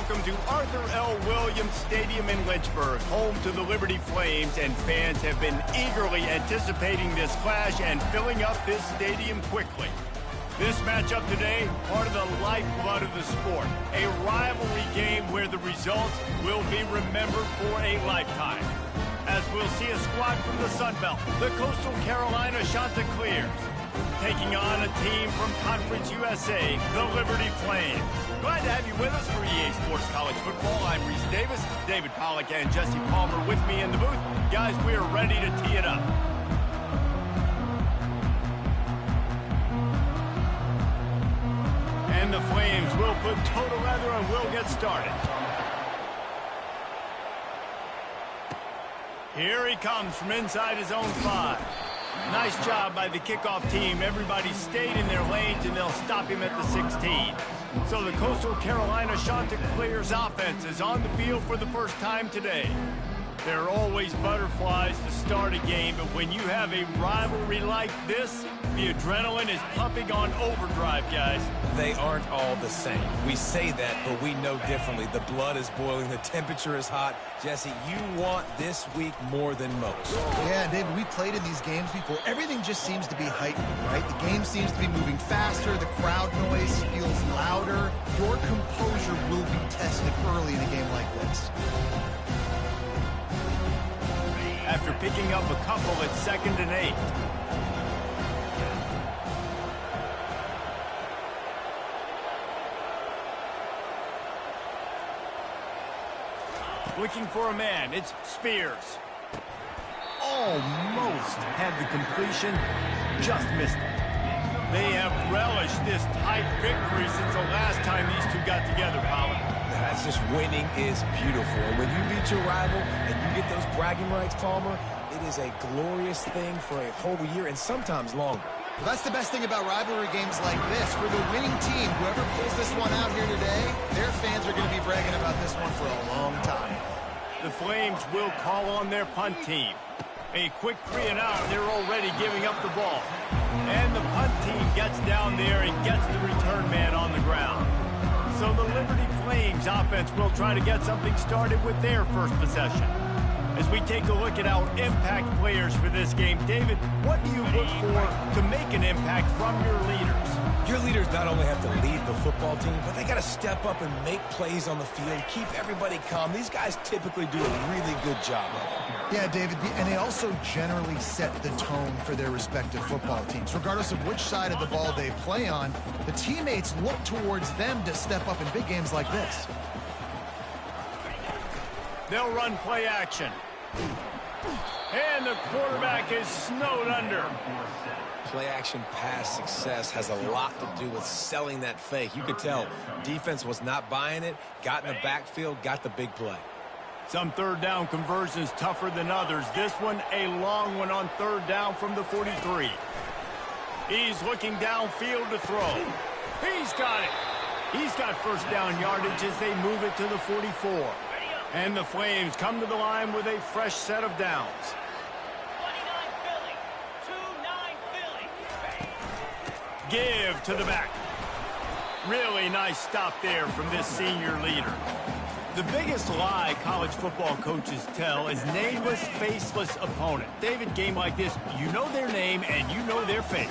welcome to Arthur L. Williams Stadium in Lynchburg, home to the Liberty Flames, and fans have been eagerly anticipating this clash and filling up this stadium quickly. This matchup today, part of the lifeblood of the sport, a rivalry game where the results will be remembered for a lifetime. As we'll see a squad from the Sun Belt, the Coastal Carolina Chanticleers, taking on a team from Conference USA, the Liberty Flames. Glad to have you with us for EA Sports College Football. I'm Reese Davis, David Pollack and Jesse Palmer with me in the booth. Guys, we are ready to tee it up. And the Flames will put total leather and we'll get started. Here he comes from inside his own 5. Nice job by the kickoff team. Everybody stayed in their lanes, and they'll stop him at the 16. So the Coastal Carolina Chanticleers offense is on the field for the first time today. There are always butterflies to start a game, but when you have a rivalry like this, the adrenaline is pumping on overdrive, guys. They aren't all the same. We say that, but we know differently. The blood is boiling. The temperature is hot. Jesse, you want this week more than most. Yeah, David, we played in these games before. Everything just seems to be heightened, right? The game seems to be moving faster. The crowd noise feels louder. Your composure will be tested early in a game like this. After picking up a couple at 2nd and 8. Looking for a man, it's Spears. Almost had the completion, just missed it. They have relished this tight victory since the last time these two got together, Pollard. That's just winning is beautiful. And when you beat your rival and you get those bragging rights, Palmer, it is a glorious thing for a whole year and sometimes longer. Well, that's the best thing about rivalry games like this. For the winning team, whoever pulls this one out here today, their fans are going to be bragging about this one for a long time. The Flames will call on their punt team. A quick 3 and out, they're already giving up the ball. And the punt team gets down there and gets the return man on the ground. So the Liberty Flames offense will try to get something started with their first possession. As we take a look at our impact players for this game, David, what do you look for to make an impact from your leaders? Your leaders not only have to lead the football team, but they got to step up and make plays on the field, keep everybody calm. These guys typically do a really good job of it. Yeah, David, and they also generally set the tone for their respective football teams. Regardless of which side of the ball they play on, the teammates look towards them to step up in big games like this. They'll run play action. And the quarterback is snowed under. Play-action pass success has a lot to do with selling that fake. You could tell defense was not buying it, got in the backfield, got the big play. Some third down conversions tougher than others. This one, a long one on 3rd down from the 43. He's looking downfield to throw. He's got it. He's got first down yardage as they move it to the 44. And the Flames come to the line with a fresh set of downs. Give to the back. Really nice stop there from this senior leader. The biggest lie college football coaches tell is nameless, faceless opponent. David, game like this, you know their name and you know their face.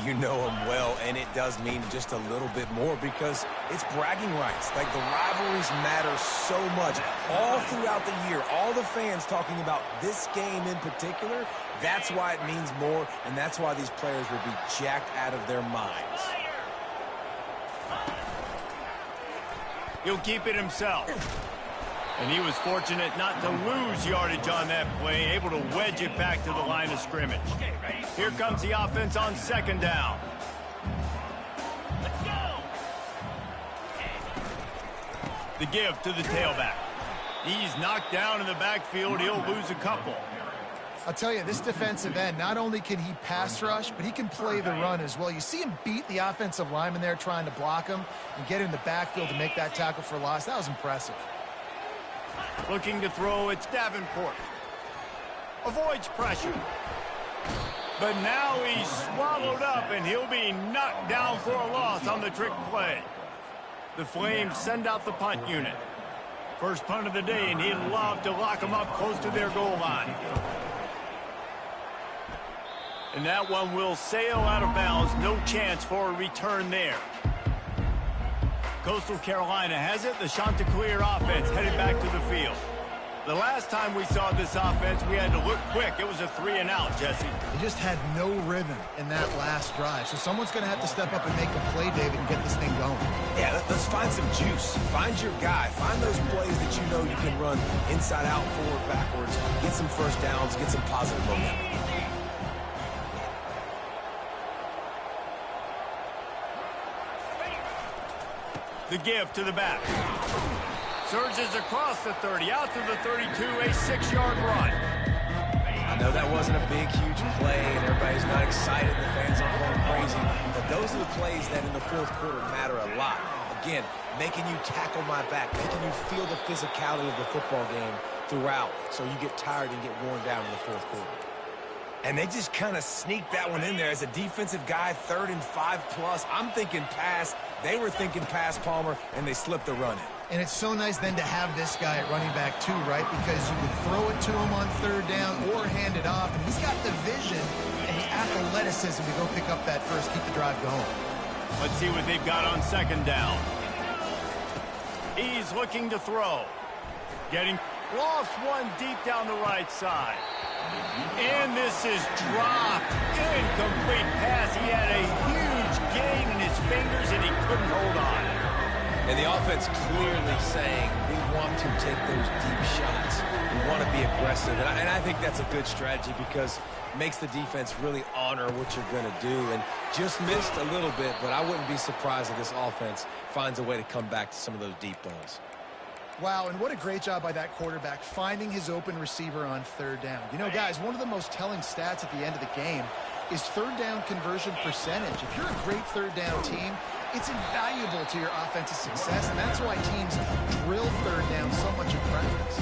You know them well, and it does mean just a little bit more because it's bragging rights. Like, the rivalries matter so much all throughout the year. All the fans talking about this game in particular, that's why it means more, and that's why these players will be jacked out of their minds. He'll keep it himself. And he was fortunate not to lose yardage on that play, able to wedge it back to the line of scrimmage. Here comes the offense on 2nd down. Let's go. The give to the tailback. He's knocked down in the backfield. He'll lose a couple. I'll tell you, this defensive end, not only can he pass rush, but he can play the run as well. You see him beat the offensive lineman there trying to block him and get in the backfield to make that tackle for loss. That was impressive. Looking to throw, it's Davenport. Avoids pressure. But now he's swallowed up, and he'll be knocked down for a loss on the trick play. The Flames send out the punt unit. First punt of the day, and he'd love to lock them up close to their goal line. And that one will sail out of bounds. No chance for a return there. Coastal Carolina has it. The Chanticleer offense headed back to the field. The last time we saw this offense, we had to look quick. It was a 3-and-out, Jesse. They just had no rhythm in that last drive. So someone's going to have to step up and make a play, David, and get this thing going. Yeah, let's find some juice. Find your guy. Find those plays that you know you can run inside out, forward, backwards. Get some first downs. Get some positive momentum. The give to the back. Surges across the 30, out to the 32, a 6-yard run. I know that wasn't a big, huge play, and everybody's not excited. The fans aren't going crazy. But those are the plays that in the fourth quarter matter a lot. Again, making you tackle my back, making you feel the physicality of the football game throughout so you get tired and get worn down in the fourth quarter. And they just kind of sneaked that one in there. As a defensive guy, 3rd and 5+. I'm thinking pass. They were thinking pass, Palmer, and they slipped the run in. And it's so nice then to have this guy at running back too, right? Because you could throw it to him on 3rd down or hand it off. And he's got the vision and the athleticism to go pick up that first, keep the drive going. Let's see what they've got on 2nd down. He's looking to throw. Lost one deep down the right side. And this is dropped. Incomplete pass. He had a huge gain in his fingers, and he couldn't hold on. And the offense clearly saying, we want to take those deep shots. We want to be aggressive. And I think that's a good strategy because it makes the defense really honor what you're going to do. And just missed a little bit, but I wouldn't be surprised if this offense finds a way to come back to some of those deep balls. Wow, and what a great job by that quarterback finding his open receiver on 3rd down. You know, guys, one of the most telling stats at the end of the game is 3rd down conversion percentage. If you're a great 3rd down team, it's invaluable to your offensive success, and that's why teams drill 3rd down so much in practice.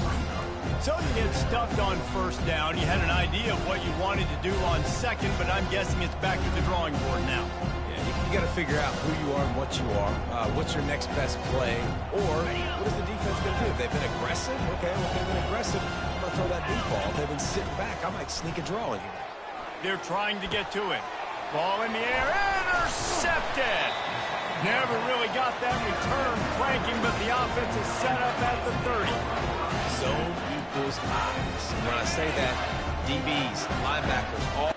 So you get stuffed on 1st down. You had an idea of what you wanted to do on 2nd, but I'm guessing it's back to the drawing board now. You got to figure out who you are and what you are. What's your next best play? Or what is the defense going to do? If they've been aggressive, okay, well, if they've been aggressive, I'm going to throw that deep ball. If they've been sitting back, I might sneak a draw in here. They're trying to get to it. Ball in the air, intercepted. Never really got that return cranking, but the offense is set up at the 30. Zone equals eyes. And when I say that, DBs, linebackers, all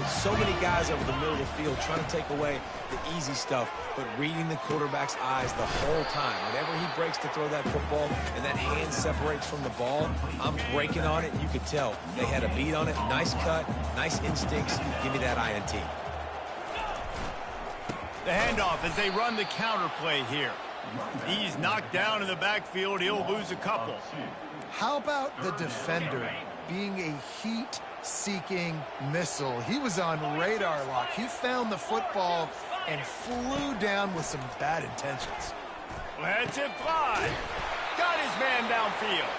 so many guys over the middle of the field trying to take away the easy stuff, but reading the quarterback's eyes the whole time. Whenever he breaks to throw that football and that hand separates from the ball, I'm breaking on it. You could tell they had a beat on it. Nice cut, nice instincts. Give me that INT. The handoff as they run the counter play here. He's knocked down in the backfield. He'll lose a couple. How about the defender being a heat-seeking missile? He was on radar lock. He found the football and flew down with some bad intentions. Lets it fly. Got his man downfield.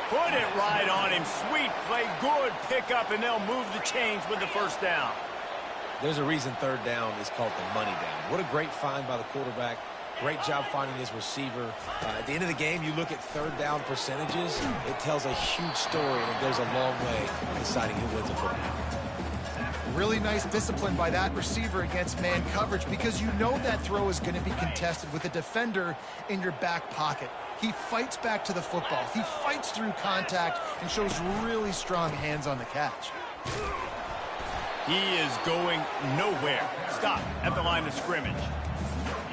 Put it right on him. Sweet play, good pickup, and they'll move the chains with the 1st down. There's a reason 3rd down is called the money down. What a great find by the quarterback. Great job finding his receiver. At the end of the game, you look at 3rd down percentages. It tells a huge story, and it goes a long way in deciding who wins a football. Really nice discipline by that receiver against man coverage because you know that throw is going to be contested with a defender in your back pocket. He fights back to the football. He fights through contact and shows really strong hands on the catch. He is going nowhere. Stop at the line of scrimmage.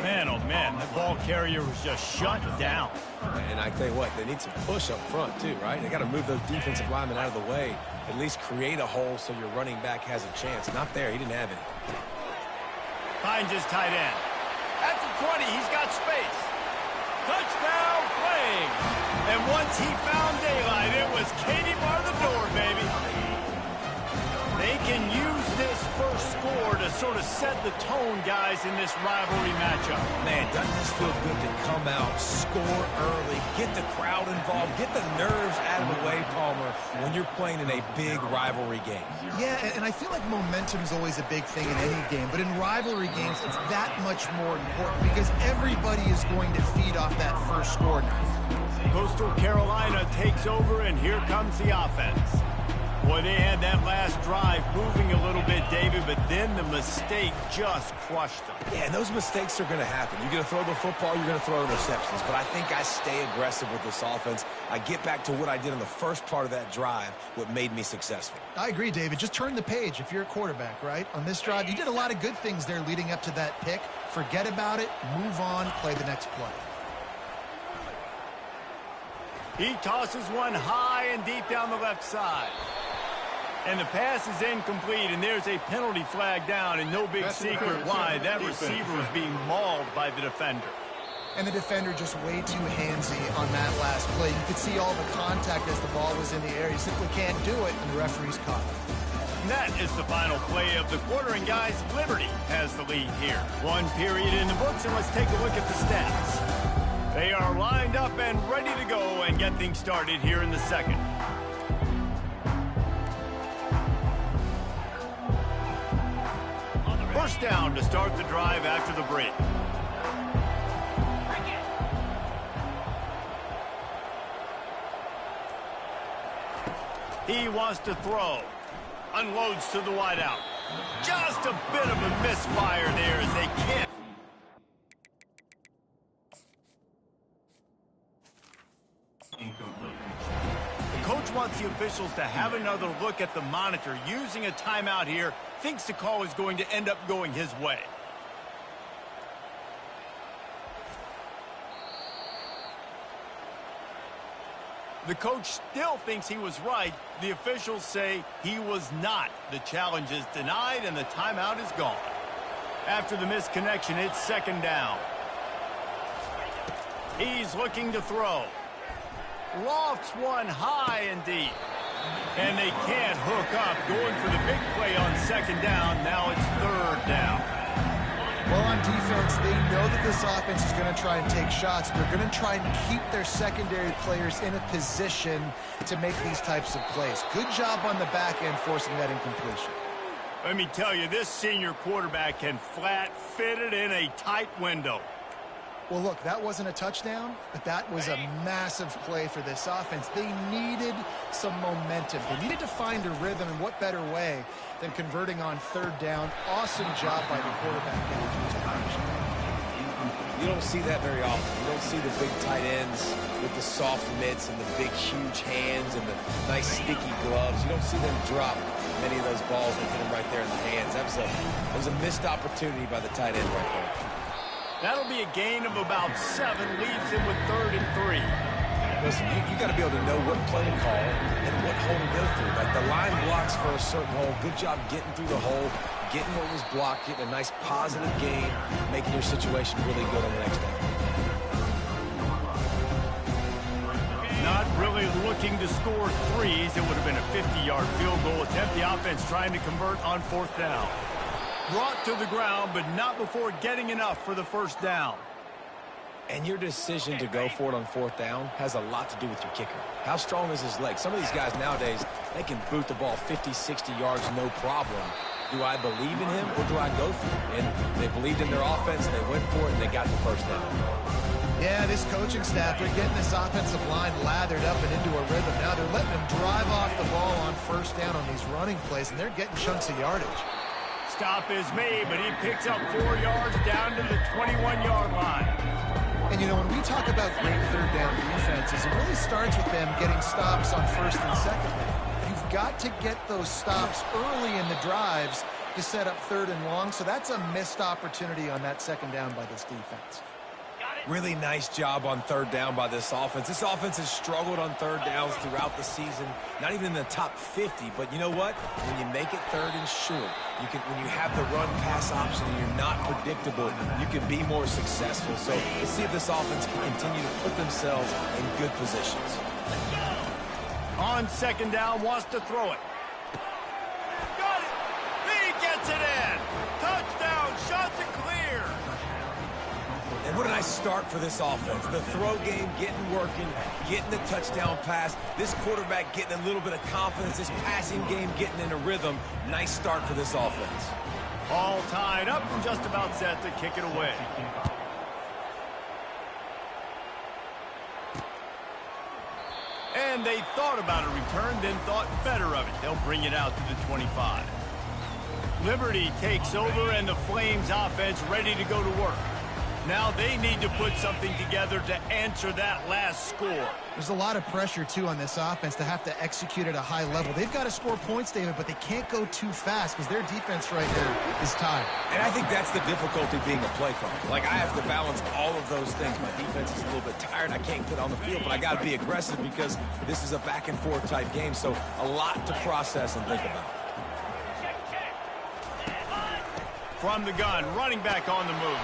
Man, oh man, the ball carrier was just shut down. And I tell you what, they need some push up front too, right? They got to move those defensive linemen out of the way, at least create a hole so your running back has a chance. Not there, he didn't have any. Finds his tight end. At the 20, he's got space. Touchdown, Flames. And once he found daylight, it was Katie bar the door, baby. They can use this first score to sort of set the tone, guys, in this rivalry matchup. Man, doesn't this feel good to come out, score early, get the crowd involved, get the nerves out of the way, Palmer, when you're playing in a big rivalry game? Yeah, and I feel like momentum is always a big thing in any game, but in rivalry games, it's that much more important because everybody is going to feed off that first score now. Coastal Carolina takes over, and here comes the offense. Boy, they had that last drive moving a little bit, David, but then the mistake just crushed them. Yeah, and those mistakes are going to happen. You're going to throw the football, you're going to throw interceptions. But I think I stay aggressive with this offense. I get back to what I did in the first part of that drive, what made me successful. I agree, David. Just turn the page if you're a quarterback, right? On this drive, you did a lot of good things there leading up to that pick. Forget about it, move on, play the next play. He tosses one high and deep down the left side. And the pass is incomplete, and there's a penalty flag down, and no big secret why. That receiver is being mauled by the defender. And the defender just way too handsy on that last play. You could see all the contact as the ball was in the air. You simply can't do it, and the referee's caught it. And that is the final play of the quarter, and guys, Liberty has the lead here. One period in the books, and let's take a look at the stats. They are lined up and ready to go and get things started here in the second. First down to start the drive after the break. He wants to throw. Unloads to the wideout. Just a bit of a misfire there as they can't. The coach wants the officials to have another look at the monitor. Using a timeout here, thinks the call is going to end up going his way. The coach still thinks he was right. The officials say he was not. The challenge is denied and the timeout is gone. After the misconnection, it's second down. He's looking to throw. Lofts one high and deep. And they can't hook up. Going for the big play on second down. Now it's third down. Well, on defense, they know that this offense is going to try and take shots. They're going to try and keep their secondary players in a position to make these types of plays. Good job on the back end forcing that incompletion. Let me tell you, this senior quarterback can flat fit it in a tight window. Well, look, that wasn't a touchdown, but that was a massive play for this offense. They needed some momentum. They needed to find a rhythm, and what better way than converting on third down. Awesome job by the quarterback getting to his position. You don't see that very often. You don't see the big tight ends with the soft mitts and the big, huge hands and the nice, sticky gloves. You don't see them drop many of those balls and hit them right there in the hands. That was a missed opportunity by the tight end right there. That'll be a gain of about 7, leaves him with 3rd and 3. Listen, you got to be able to know what play to call and what hole to go through. Like the line blocks for a certain hole. Good job getting through the hole, getting what was blocked, getting a nice positive gain, making your situation really good on the next down. Not really looking to score threes. It would have been a 50-yard field goal attempt. The offense trying to convert on 4th down. Brought to the ground, but not before getting enough for the first down. And your decision to go for it on 4th down has a lot to do with your kicker. How strong is his leg? Some of these guys nowadays, they can boot the ball 50, 60 yards, no problem. Do I believe in him or do I go for it? And they believed in their offense, they went for it, and they got the first down. Yeah, this coaching staff, they're getting this offensive line lathered up and into a rhythm. Now they're letting them drive off the ball on 1st down on these running plays, and they're getting chunks of yardage. Stop is made, but he picks up 4 yards down to the 21-yard line. And, you know, when we talk about great third down defenses, it really starts with them getting stops on 1st and 2nd. You've got to get those stops early in the drives to set up 3rd and long, so that's a missed opportunity on that 2nd down by this defense. Really nice job on 3rd down by this offense. This offense has struggled on 3rd downs throughout the season. Not even in the top 50, but you know what? When you make it 3rd and short, when you have the run-pass option and you're not predictable, you can be more successful. So let's see if this offense can continue to put themselves in good positions. On 2nd down, wants to throw it. Got it! He gets it in! start for this offense. The throw game getting working, getting the touchdown pass. This quarterback getting a little bit of confidence. This passing game getting in a rhythm. Nice start for this offense. All tied up and just about set to kick it away. And they thought about a return, then thought better of it. They'll bring it out to the 25. Liberty takes over, and the Flames offense ready to go to work. Now they need to put something together to answer that last score. There's a lot of pressure, too, on this offense to have to execute at a high level. They've got to score points, David, but they can't go too fast because their defense right now is tired. And I think that's the difficulty being a play caller. Like, I have to balance all of those things. My defense is a little bit tired. I can't get on the field, but I got to be aggressive because this is a back-and-forth type game, so a lot to process and think about. From the gun, running back on the move.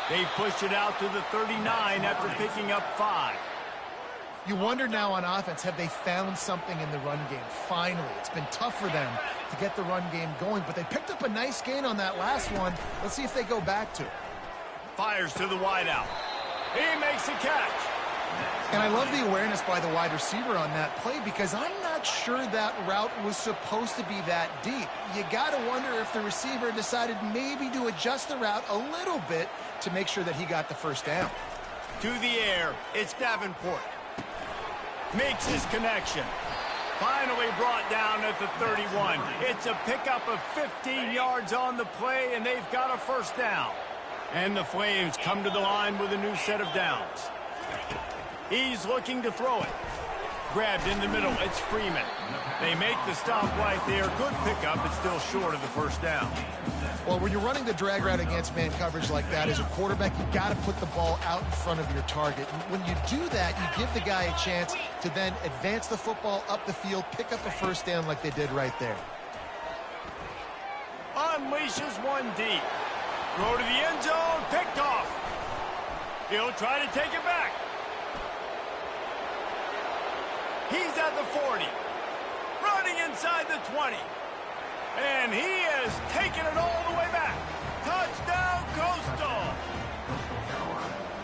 They've pushed it out to the 39 after picking up 5. You wonder now on offense, have they found something in the run game? Finally, it's been tough for them to get the run game going, but they picked up a nice gain on that last one. Let's see if they go back to it. Fires to the wideout. He makes a catch. And I love the awareness by the wide receiver on that play because I'm not sure that route was supposed to be that deep. You got to wonder if the receiver decided maybe to adjust the route a little bit to make sure that he got the first down. To the air, it's Davenport. Makes his connection. Finally brought down at the 31. It's a pickup of 15 yards on the play, and they've got a first down. And the Flames come to the line with a new set of downs. He's looking to throw it. Grabbed in the middle, it's Freeman. They make the stop right there. Good pickup, but still short of the first down. Well, when you're running the drag route against man coverage like that, as a quarterback, you got to put the ball out in front of your target. When you do that, you give the guy a chance to then advance the football up the field, pick up a first down like they did right there. Unleashes one deep. Throw to the end zone, picked off. He'll try to take it back. He's at the 40. Running inside the 20. And he has taken it all the way back. Touchdown, Coastal.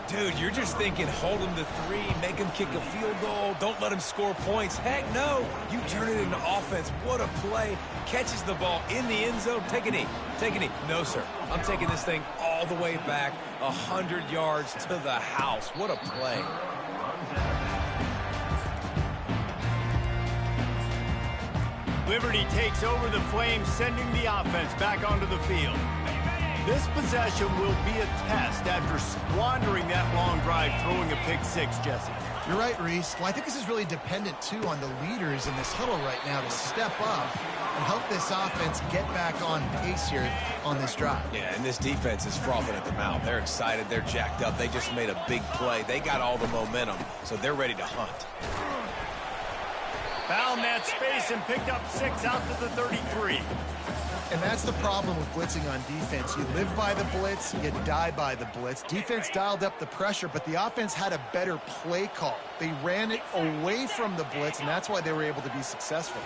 Dude, you're just thinking, hold him to 3, make him kick a field goal, don't let him score points. Heck no, you turn it into offense. What a play. Catches the ball in the end zone. Take a knee. Take a knee. No, sir. I'm taking this thing all the way back, 100 yards to the house. What a play. Liberty takes over the Flames, sending the offense back onto the field. This possession will be a test after squandering that long drive, throwing a pick 6, Jesse. You're right, Reese. Well, I think this is really dependent, too, on the leaders in this huddle right now to step up and help this offense get back on pace here on this drive. Yeah, and this defense is frothing at the mouth. They're excited. They're jacked up. They just made a big play. They got all the momentum, so they're ready to hunt. Found that space and picked up 6 out to the 33. And that's the problem with blitzing on defense. You live by the blitz, you die by the blitz. Defense dialed up the pressure, but the offense had a better play call. They ran it away from the blitz, and that's why they were able to be successful.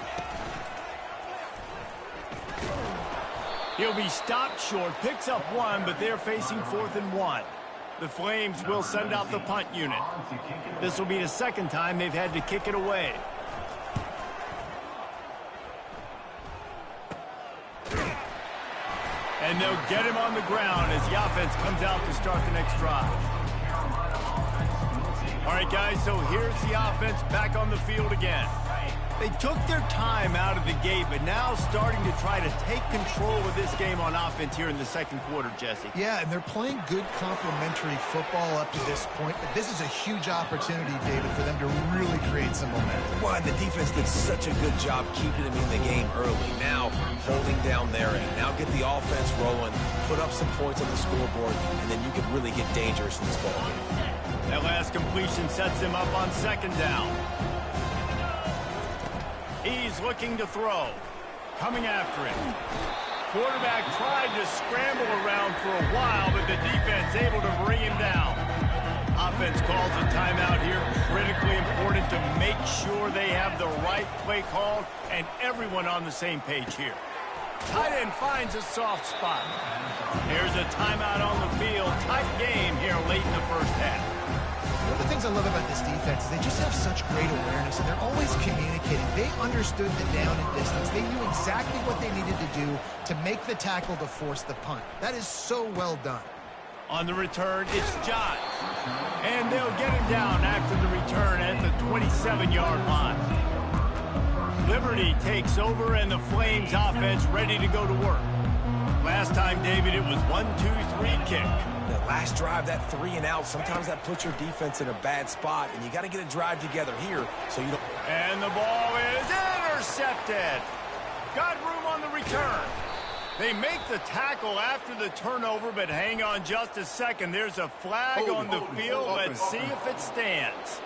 He'll be stopped short, picks up 1, but they're facing 4th and 1. The Flames will send out the punt unit. This will be the second time they've had to kick it away. And they'll get him on the ground as the offense comes out to start the next drive. All right, guys, so here's the offense back on the field again. They took their time out of the gate, but now starting to try to take control of this game on offense here in the second quarter, Jesse. Yeah, and they're playing good complementary football up to this point, but this is a huge opportunity, David, for them to really create some momentum. Why, the defense did such a good job keeping them in the game early. Now, holding down their end. Now get the offense rolling, put up some points on the scoreboard, and then you can really get dangerous in this ball game. That last completion sets him up on 2nd down. He's looking to throw. Coming after him. Quarterback tried to scramble around for a while, but the defense able to bring him down. Offense calls a timeout here. Critically important to make sure they have the right play called and everyone on the same page here. Tight end finds a soft spot. Here's a timeout on the field. Tight game here late in the first half. One of the things I love about this defense is they just have such great awareness, and they're always communicating. They understood the down and distance. They knew exactly what they needed to do to make the tackle to force the punt. That is so well done. On the return, it's John. And they'll get him down after the return at the 27-yard line. Liberty takes over, and the Flames offense ready to go to work. Last time, David, it was 1-2-3 kick. That last drive, that 3 and out, sometimes that puts your defense in a bad spot, and you got to get a drive together here so you don't... And the ball is intercepted. Got room on the return. They make the tackle after the turnover, but hang on just a second. There's a flag on the field. Let's see if it stands.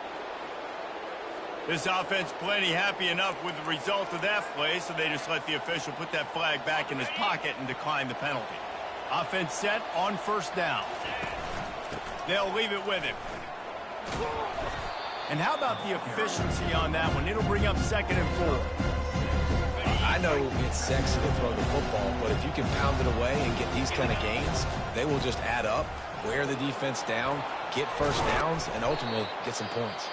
This offense plenty happy enough with the result of that play, so they just let the official put that flag back in his pocket and decline the penalty. Offense set on first down. They'll leave it with him. And how about the efficiency on that one? It'll bring up 2nd and 4. I know it's sexy to throw the football, but if you can pound it away and get these kind of gains, they will just add up, wear the defense down, get first downs, and ultimately get some points.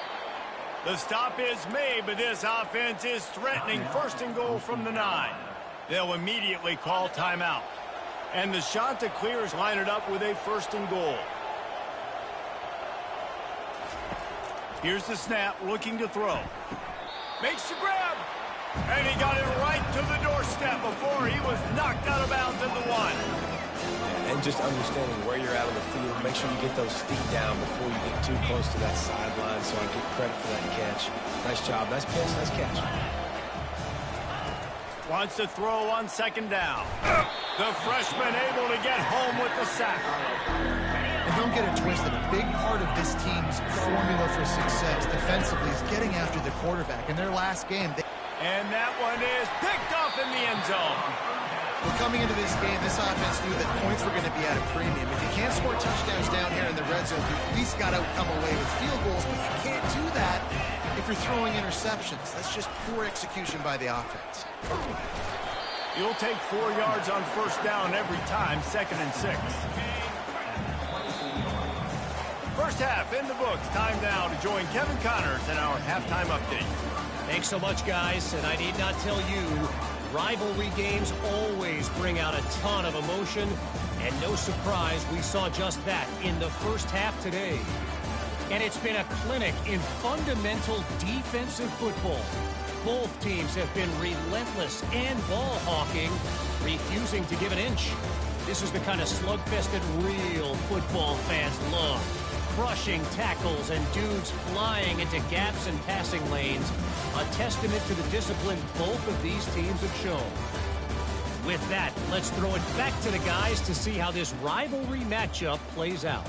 The stop is made, but this offense is threatening 1st and goal from the 9. They'll immediately call timeout. And the Chanticleers line it up with a 1st and goal. Here's the snap, looking to throw. Makes the grab. And he got it right to the doorstep before he was knocked out of bounds at the 1. And just understanding where you're at on the field, make sure you get those feet down before you get too close to that sideline, so I get credit for that catch. Nice job, nice pass, nice catch. Wants to throw on 2nd down. The freshman able to get home with the sack. And don't get it twisted. A big part of this team's formula for success defensively is getting after the quarterback. In their last game, and that one is picked off in the end zone. Well, coming into this game, this offense knew that points were going to be at a premium. If you can't score touchdowns down here in the red zone, you at least got to come away with field goals, but you can't do that if you're throwing interceptions. That's just poor execution by the offense. You'll take 4 yards on 1st down every time, 2nd and 6. First half in the books. Time now to join Kevin Connors in our halftime update. Thanks so much, guys, and I need not tell you, rivalry games always bring out a ton of emotion, and no surprise, we saw just that in the first half today. And it's been a clinic in fundamental defensive football. Both teams have been relentless and ball hawking, refusing to give an inch. This is the kind of slugfest that real football fans love. Crushing tackles and dudes flying into gaps and passing lanes. A testament to the discipline both of these teams have shown. With that, let's throw it back to the guys to see how this rivalry matchup plays out.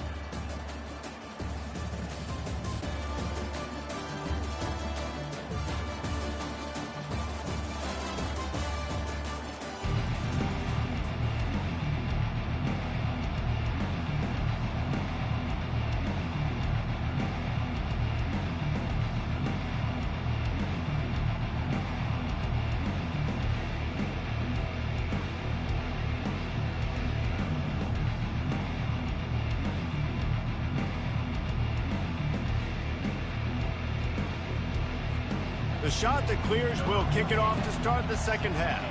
The Chanticleers will kick it off to start the second half.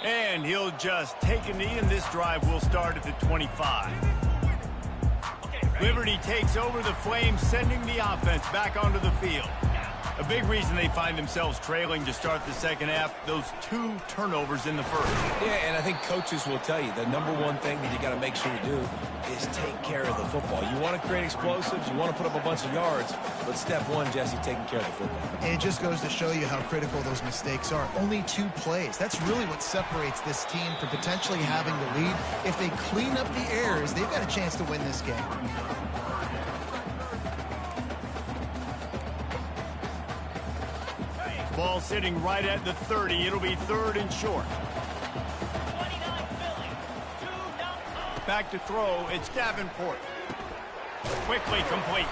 And he'll just take a knee, and this drive will start at the 25. Liberty takes over the Flames, sending the offense back onto the field. A big reason they find themselves trailing to start the second half, those 2 turnovers in the first. Yeah, and I think coaches will tell you the number one thing that you got to make sure you do is take care of the football. You want to create explosives, you want to put up a bunch of yards, but step one, Jesse, taking care of the football. And it just goes to show you how critical those mistakes are. Only 2 plays. That's really what separates this team from potentially having the lead. If they clean up the errors, they've got a chance to win this game. Ball sitting right at the 30. It'll be 3rd and short. Back to throw. It's Davenport. Quickly complete.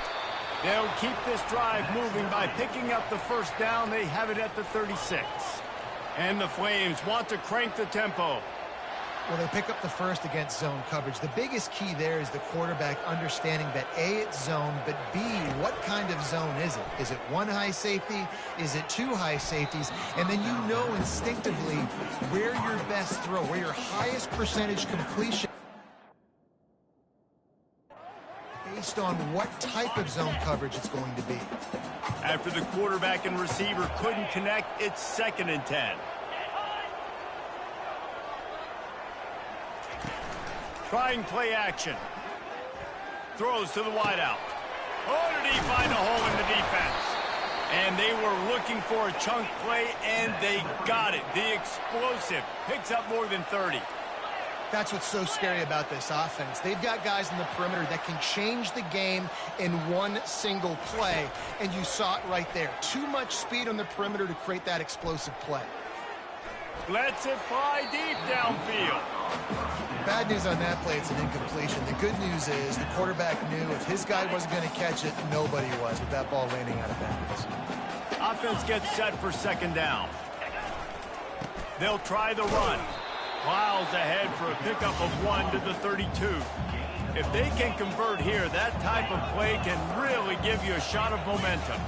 They'll keep this drive moving by picking up the first down. They have it at the 36. And the Flames want to crank the tempo. Well, they pick up the first against zone coverage. The biggest key there is the quarterback understanding that A, it's zone, but B, what kind of zone is it? Is it one high safety? Is it two high safeties? And then you know instinctively where your best throw, where your highest percentage completion based on what type of zone coverage it's going to be. After the quarterback and receiver couldn't connect, it's 2nd and 10. Trying play action. Throws to the wideout. Oh, did he find a hole in the defense? And they were looking for a chunk play, and they got it. The explosive picks up more than 30. That's what's so scary about this offense. They've got guys in the perimeter that can change the game in one single play, and you saw it right there. Too much speed on the perimeter to create that explosive play. Lets it fly deep downfield. Bad news on that play, it's an incompletion. The good news is the quarterback knew if his guy wasn't going to catch it, nobody was with that ball landing out of bounds. Offense gets set for 2nd down. They'll try the run. Miles ahead for a pickup of 1 to the 32. If they can convert here, that type of play can really give you a shot of momentum.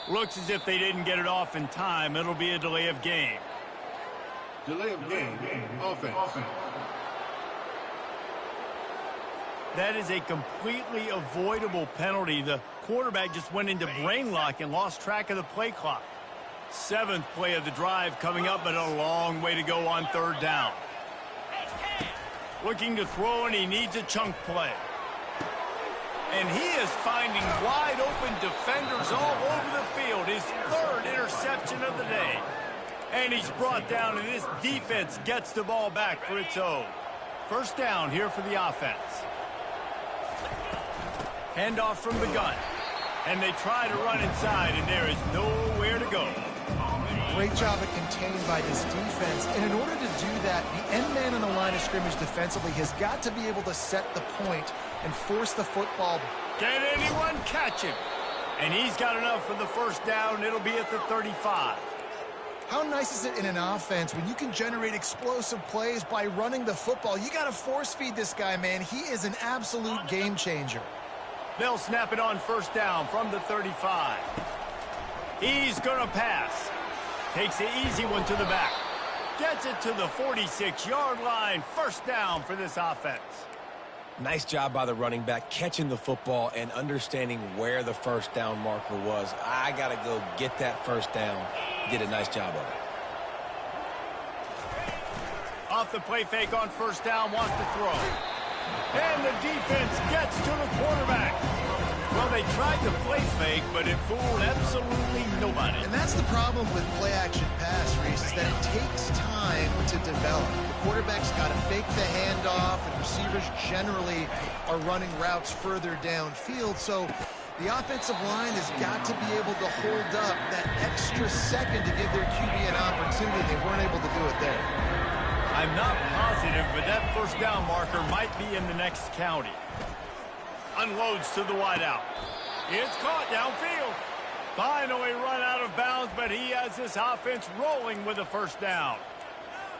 Looks as if they didn't get it off in time. It'll be a delay of game. Delay of game, offense. That is a completely avoidable penalty. The quarterback just went into brain lock and lost track of the play clock. 7th play of the drive coming up, but a long way to go on 3rd down. Looking to throw, and he needs a chunk play. And he is finding wide-open defenders all over the field. His 3rd interception of the day. And he's brought down, and this defense gets the ball back for its own. 1st down here for the offense. Handoff from the gun. And they try to run inside, and there is nowhere to go. Great job of contained by this defense. And in order to do that, the end man on the line of scrimmage defensively has got to be able to set the point and force the football. Can anyone catch him? And he's got enough for the 1st down. It'll be at the 35. How nice is it in an offense when you can generate explosive plays by running the football? You got to force feed this guy, man. He is an absolute game changer. They'll snap it on 1st down from the 35. He's going to pass. Takes the easy one to the back. Gets it to the 46-yard line. 1st down for this offense. Nice job by the running back catching the football and understanding where the 1st down marker was. I got to go get that 1st down. Did a nice job of it. Off the play fake on 1st down, wants to throw. And the defense gets to the quarterback. Well, they tried to play fake, but it fooled absolutely nobody. And that's the problem with play-action pass, Reese, is that it takes time to develop. The quarterback's got to fake the handoff, and receivers generally are running routes further downfield. So the offensive line has got to be able to hold up that extra second to give their QB an opportunity. They weren't able to do it there. I'm not positive, but that 1st down marker might be in the next county. Unloads to the wideout. It's caught downfield. Finally run out of bounds, but he has this offense rolling with a 1st down.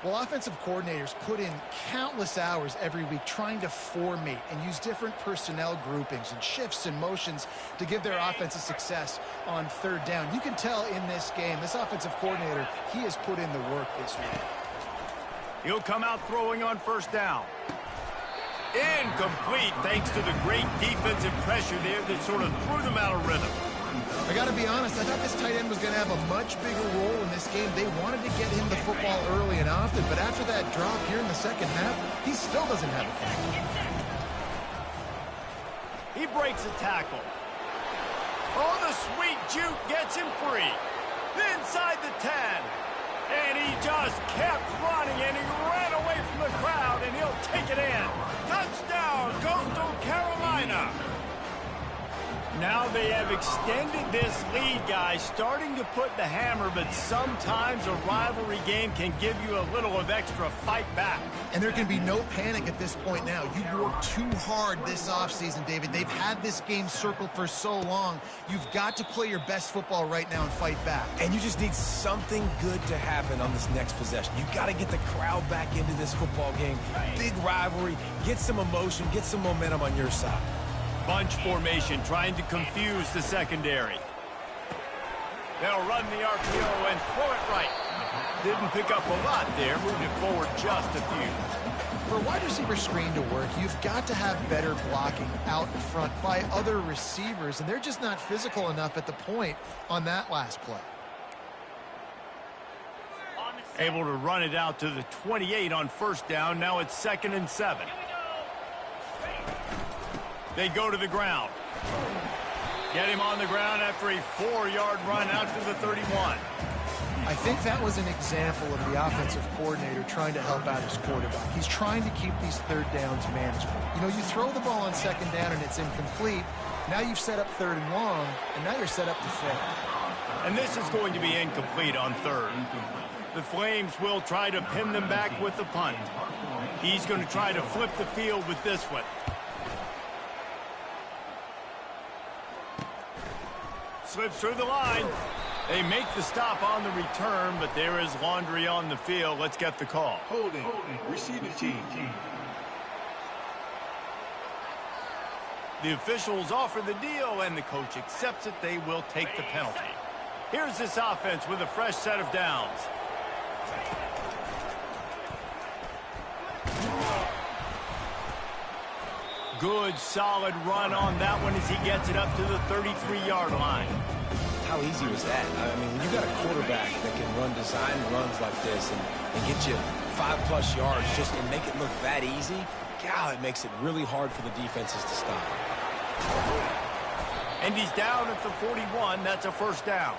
Well, offensive coordinators put in countless hours every week trying to formate and use different personnel groupings and shifts and motions to give their offensive success on 3rd down. You can tell in this game, this offensive coordinator, he has put in the work this week. He'll come out throwing on 1st down. Incomplete thanks to the great defensive pressure there that sort of threw them out of rhythm. I got to be honest, I thought this tight end was going to have a much bigger role in this game. They wanted to get him the football early and often, but after that drop here in the 2nd half, he still doesn't have it. He breaks a tackle. Oh, the sweet juke gets him free. Inside the 10. And he just kept running, and he ran away from the crowd, and he'll take it in. Touchdown, Coastal Carolina. Now they have extended this lead, guys, starting to put the hammer, but sometimes a rivalry game can give you a little of extra fight back. And there can be no panic at this point now. You worked too hard this offseason, David. They've had this game circled for so long. You've got to play your best football right now and fight back. And you just need something good to happen on this next possession. You got to get the crowd back into this football game. Big rivalry. Get some emotion. Get some momentum on your side. Bunch formation trying to confuse the secondary. They'll run the RPO and throw it right. Didn't pick up a lot there, moved it forward just a few. For a wide receiver screen to work, you've got to have better blocking out in front by other receivers, and they're just not physical enough at the point on that last play. Able to run it out to the 28 on first down. Now it's 2nd and 7. They go to the ground. Get him on the ground after a 4-yard run out to the 31. I think that was an example of the offensive coordinator trying to help out his quarterback. He's trying to keep these third downs manageable. You know, you throw the ball on 2nd down and it's incomplete. Now you've set up 3rd and long, and now you're set up to fail. And this is going to be incomplete on 3rd. The Flames will try to pin them back with the punt. He's going to try to flip the field with this one. Slips through the line. They make the stop on the return, but there is laundry on the field. Let's get the call. Holding. Receiving team. The officials offer the deal, and the coach accepts it. They will take the penalty. Here's this offense with a fresh set of downs. Good, solid run on that one as he gets it up to the 33-yard line. How easy was that? I mean, when you got a quarterback that can run design runs like this and get you 5+ yards just and make it look that easy, God, it makes it really hard for the defenses to stop. And he's down at the 41. That's a first down.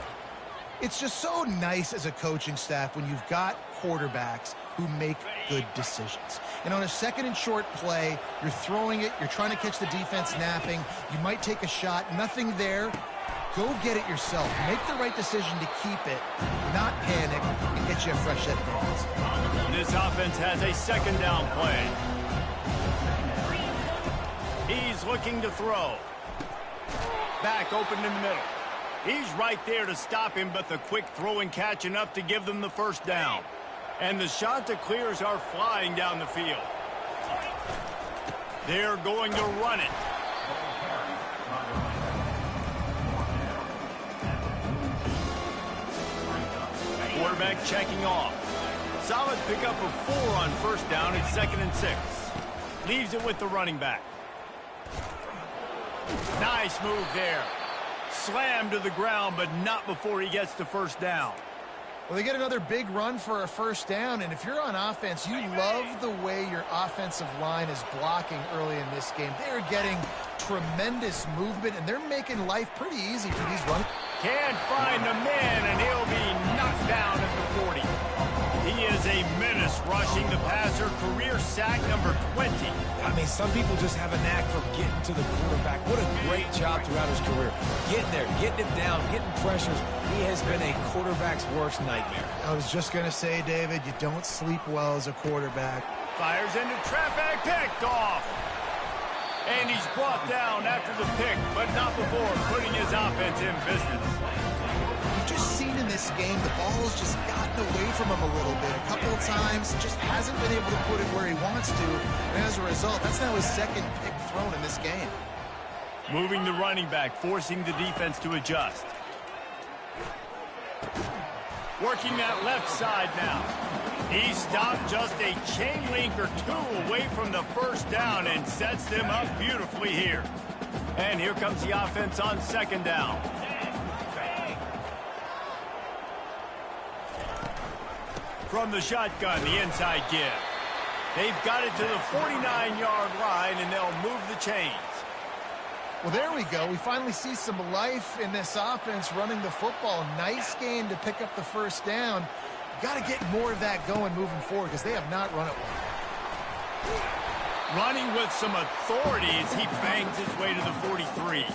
It's just so nice as a coaching staff when you've got quarterbacks who make good decisions. And on a 2nd and short play, you're throwing it, you're trying to catch the defense napping, you might take a shot, nothing there. Go get it yourself. Make the right decision to keep it, not panic, and get you a fresh set of downs. This offense has a 2nd down play. He's looking to throw. Back open in the middle. He's right there to stop him, but the quick throw and catch enough to give them the first down. And the Chanticleers are flying down the field. They're going to run it. Quarterback checking off. Solid pickup of 4 on first down. It's 2nd and 6. Leaves it with the running back. Nice move there. Slammed to the ground, but not before he gets the first down. Well, they get another big run for a first down, and if you're on offense, you love the way your offensive line is blocking early in this game. They're getting tremendous movement, and they're making life pretty easy for these runners. Can't find the man, and he'll be knocked down at the 40. He is a menace rushing the passer, career sack number 20. I mean, some people just have a knack for getting to the quarterback. What a great job throughout his career. Getting there, getting it down, getting pressures. He has been a quarterback's worst nightmare. I was just going to say, David, you don't sleep well as a quarterback. Fires into traffic, picked off. And he's brought down after the pick, but not before putting his offense in business. You've just seen in this game, the ball's just gotten away from him a little bit. A couple of times, just hasn't been able to put it where he wants to. And as a result, that's now his 2nd pick thrown in this game. Moving the running back, forcing the defense to adjust. Working that left side now. He stopped just a chain link or 2 away from the first down and sets them up beautifully here. And here comes the offense on 2nd down. From the shotgun, the inside give. They've got it to the 49-yard line, and they'll move the chains. Well, there we go. We finally see some life in this offense running the football. Nice game to pick up the first down. Got to get more of that going moving forward because they have not run it well. Running with some authority as he bangs his way to the 43.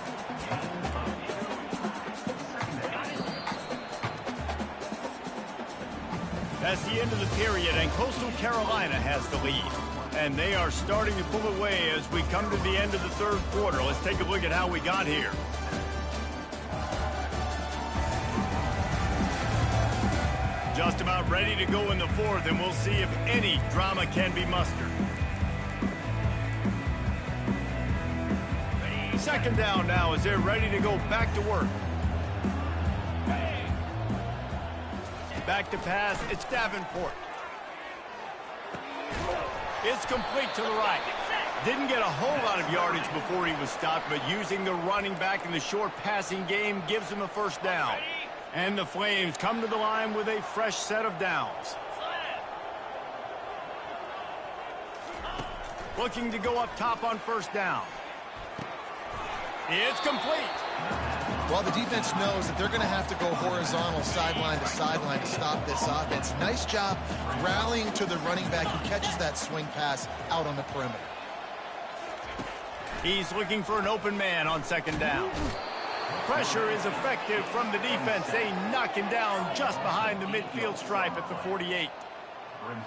That's the end of the period, and Coastal Carolina has the lead. And they are starting to pull away as we come to the end of the third quarter. Let's take a look at how we got here. Just about ready to go in the fourth, and we'll see if any drama can be mustered. Second down now as they're ready to go back to work. Back to pass, it's Davenport. It's complete to the right. Didn't get a whole lot of yardage before he was stopped, but using the running back in the short passing game gives him a first down. And the Flames come to the line with a fresh set of downs. Looking to go up top on first down. It's complete. Well, the defense knows that they're going to have to go horizontal sideline to stop this offense. Nice job rallying to the running back who catches that swing pass out on the perimeter. He's looking for an open man on second down. Pressure is effective from the defense. They knock him down just behind the midfield stripe at the 48.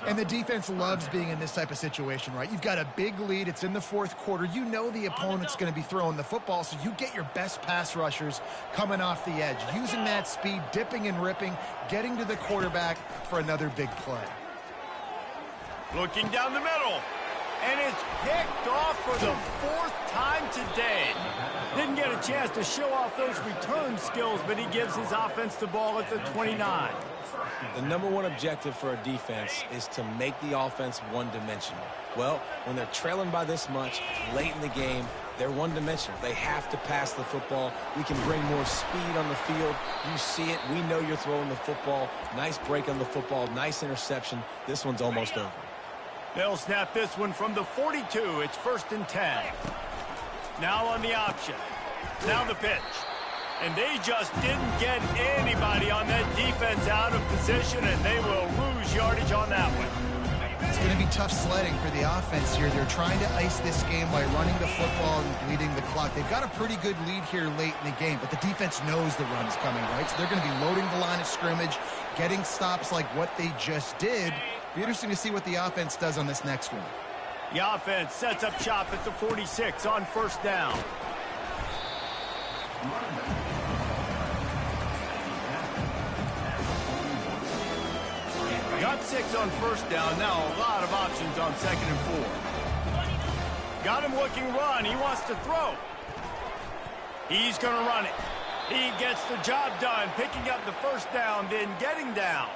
And the defense loves being in this type of situation, right? You've got a big lead. It's in the fourth quarter. You know the opponent's going to be throwing the football, so you get your best pass rushers coming off the edge, using that speed, dipping and ripping, getting to the quarterback for another big play. Looking down the middle. And it's picked off for the fourth time today. Didn't get a chance to show off those return skills, but he gives his offense the ball at the 29. The number one objective for a defense is to make the offense one-dimensional. Well, when they're trailing by this much late in the game, they're one-dimensional. They have to pass the football. We can bring more speed on the field. You see it. We know you're throwing the football. Nice break on the football. Nice interception. This one's almost over. They'll snap this one from the 42. It's 1st and 10. Now on the option. Now the pitch. And they just didn't get anybody on that defense out of position, and they will lose yardage on that one. It's going to be tough sledding for the offense here. They're trying to ice this game by running the football and bleeding the clock. They've got a pretty good lead here late in the game, but the defense knows the run's coming, right? So they're going to be loading the line of scrimmage, getting stops like what they just did. Be interesting to see what the offense does on this next one. The offense sets up shop at the 46 on first down. Got 6 on first down. Now a lot of options on 2nd and 4. Got him looking run. He wants to throw. He's going to run it. He gets the job done, picking up the first down, then getting down.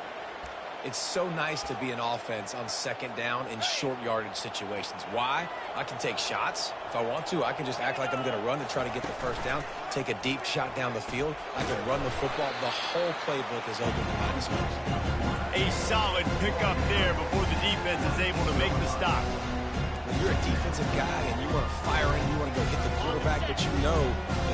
It's so nice to be an offense on second down in short yardage situations. Why? I can take shots. If I want to, I can just act like I'm going to run to try to get the first down, take a deep shot down the field. I can run the football. The whole playbook is open behind the screens. A solid pickup there before the defense is able to make the stop. When you're a defensive guy and you want to fire in, you want to go hit the quarterback, but you know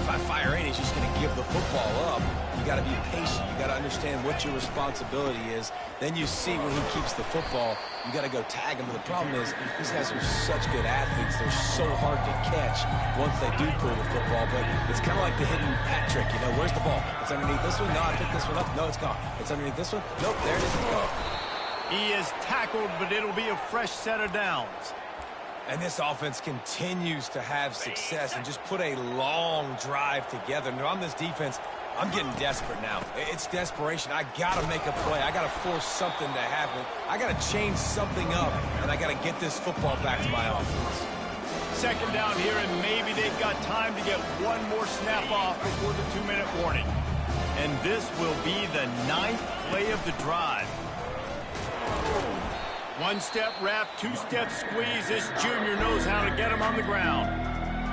if I fire in, he's just going to give the football up. You got to be patient. You got to understand what your responsibility is. Then you see when he keeps the football, you got to go tag him. But the problem is these guys are such good athletes. They're so hard to catch once they do pull the football. But it's kind of like the hidden hat trick. You know, where's the ball? It's underneath this one. No, I picked this one up. No, it's gone. It's underneath this one. Nope, there it is. It's gone. He is tackled, but it'll be a fresh set of downs. And this offense continues to have success and just put a long drive together. Now, on this defense, I'm getting desperate now. It's desperation. I got to make a play. I got to force something to happen. I got to change something up, and I got to get this football back to my offense. Second down here, and maybe they've got time to get one more snap off before the 2-minute warning. And this will be the 9th play of the drive. One-step wrap, two-step squeeze. This junior knows how to get him on the ground.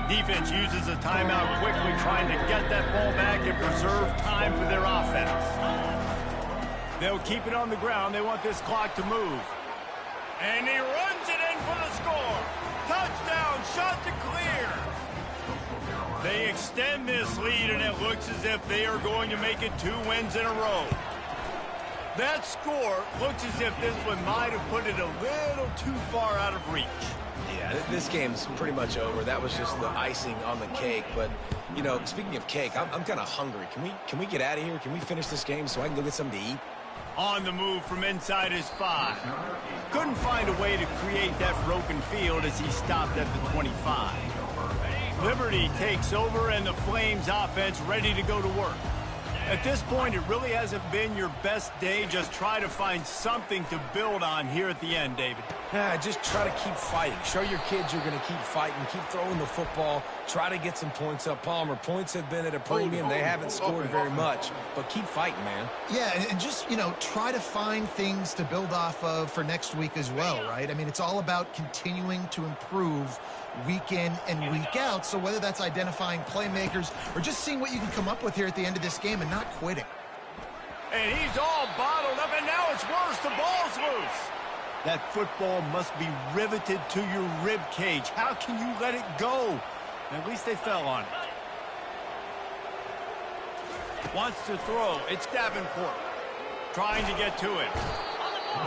Defense uses a timeout quickly, trying to get that ball back and preserve time for their offense. They'll keep it on the ground. They want this clock to move. And he runs it in for the score. Touchdown, shot to clear. They extend this lead, and it looks as if they are going to make it 2 wins in a row. That score looks as if this one might have put it a little too far out of reach. Yeah, this game's pretty much over. That was just the icing on the cake. But, you know, speaking of cake, I'm kind of hungry. Can we get out of here? Can we finish this game so I can go get something to eat? On the move from inside his 5. Couldn't find a way to create that broken field as he stopped at the 25. Liberty takes over, and the Flames offense ready to go to work. At this point, it really hasn't been your best day. Just try to find something to build on here at the end, David. Yeah, just try to keep fighting. Show your kids you're going to keep fighting. Keep throwing the football. Try to get some points up. Palmer, points have been at a premium. They haven't scored very much, but keep fighting, man. Yeah, and just, you know, try to find things to build off of for next week as well, right? I mean, it's all about continuing to improve week in and week out. So whether that's identifying playmakers or just seeing what you can come up with here at the end of this game and not quitting. And he's all bottled up, and now it's worse. The ball's loose. That football must be riveted to your rib cage. How can you let it go? At least they fell on it. Wants to throw. It's Davenport trying to get to him.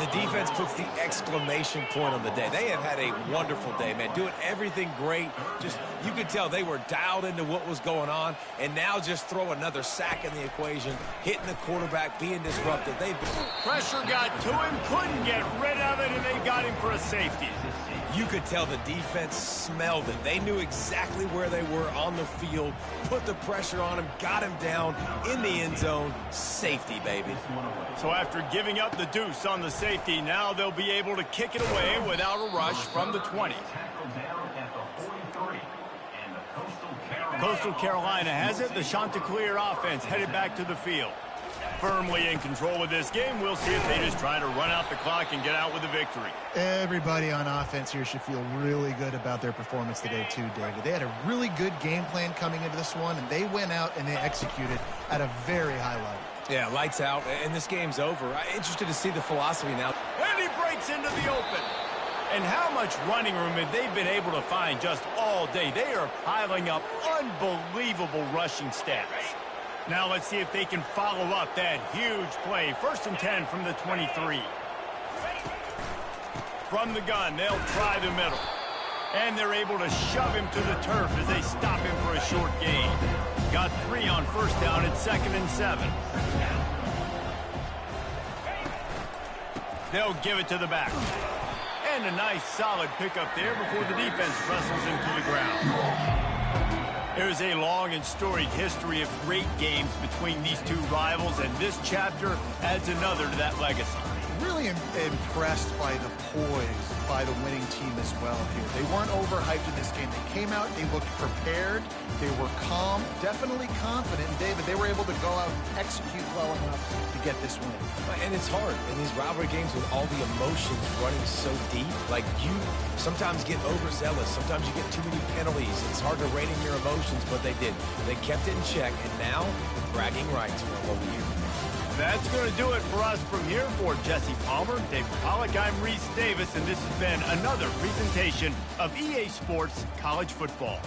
The defense puts the exclamation point on the day. They have had a wonderful day, man. Doing everything great. Just, you could tell they were dialed into what was going on. And now just throw another sack in the equation. Hitting the quarterback, being disrupted. Pressure got to him, couldn't get rid of it, and they got him for a safety. You could tell the defense smelled it. They knew exactly where they were on the field, put the pressure on him, got him down in the end zone. Safety, baby. So after giving up the deuce on the safety, now they'll be able to kick it away without a rush from the 20. Coastal Carolina has it. The Chanticleer offense headed back to the field. Firmly in control of this game. We'll see if they just try to run out the clock and get out with a victory. Everybody on offense here should feel really good about their performance today too, David. They had a really good game plan coming into this one, and they went out and they executed at a very high level. Yeah, lights out, and this game's over. I'm interested to see the philosophy now. And he breaks into the open. And how much running room have they been able to find just all day? They are piling up unbelievable rushing stats. Now let's see if they can follow up that huge play. 1st and 10 from the 23. From the gun, they'll try the middle. And they're able to shove him to the turf as they stop him for a short gain. Got 3 on 1st down at 2nd and 7. They'll give it to the back. And a nice solid pickup there before the defense wrestles him to the ground. There's a long and storied history of great games between these two rivals, and this chapter adds another to that legacy. Really impressed by the poise by the winning team as well here. They weren't overhyped in this game. They came out, they looked prepared, they were calm, definitely confident. And David, they were able to go out and execute well enough to get this win. And it's hard in these rivalry games with all the emotions running so deep. Like, you sometimes get overzealous. Sometimes you get too many penalties. It's hard to rein in your emotions, but they did. They kept it in check, and now bragging rights for a whole year. That's going to do it for us from here. For Jesse Palmer, David Pollack, I'm Reese Davis, and this has been another presentation of EA Sports College Football.